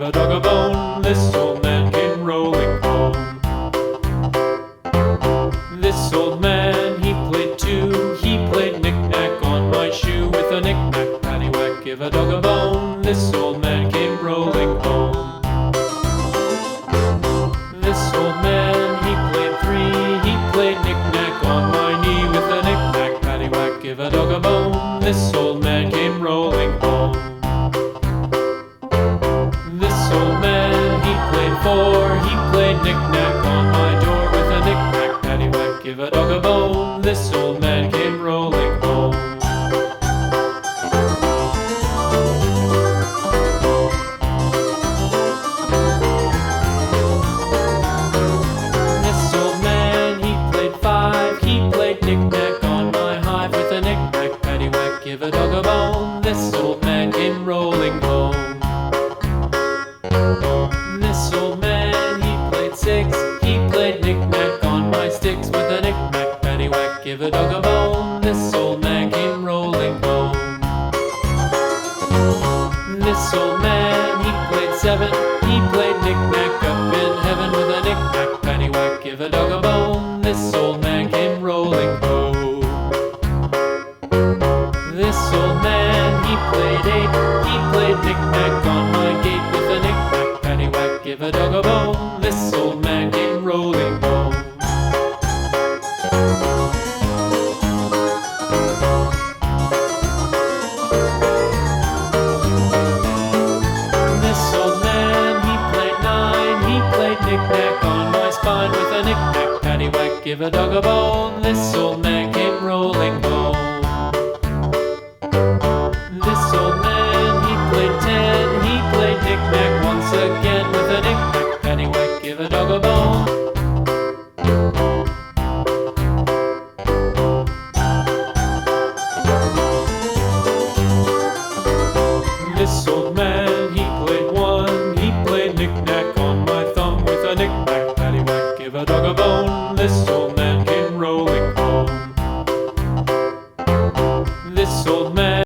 a dog a bone. This old man came rolling home. This old man, he played two. He played knick-knack on my shoe. With a knick-knack, paddywhack, give a dog a bone. This old man came rolling home. This old man, he played three. He played knick-knack on my knee. With a knick-knack, paddywhack, give a dog a bone. This old man came rolling home. This old man, he played four. He played knick-knack on my door. With a knick-knack, paddywhack, give a dog a bone. This old man came rolling home. This old man, he played five. He played knick-knack on my hive. With a knick-knack, paddywhack, give a dog a bone. This old man came rolling home. This old man, he played six. He played knick-knack on my sticks. With a knick-knack, paddywhack, give a dog a bone. This old man came rolling home. This old man, he played seven. He played knick-knack up in heaven. With a knick-knack, paddywhack, give a dog a bone. This old man came rolling home. This old man, he played eight. He played knick-knack on my gate. With a knick-knack, paddywhack, give a dog a bone. This old man came rolling home. This old man, he played nine. He played knick-knack on my spine. With a knick-knack, paddywhack, give a dog a bone. This old man came rolling home. This old man, he played ten. He played knick-knack once again. With a knick-knack, paddywhack, give a dog a bone. This old man, he played one. He played knick-knack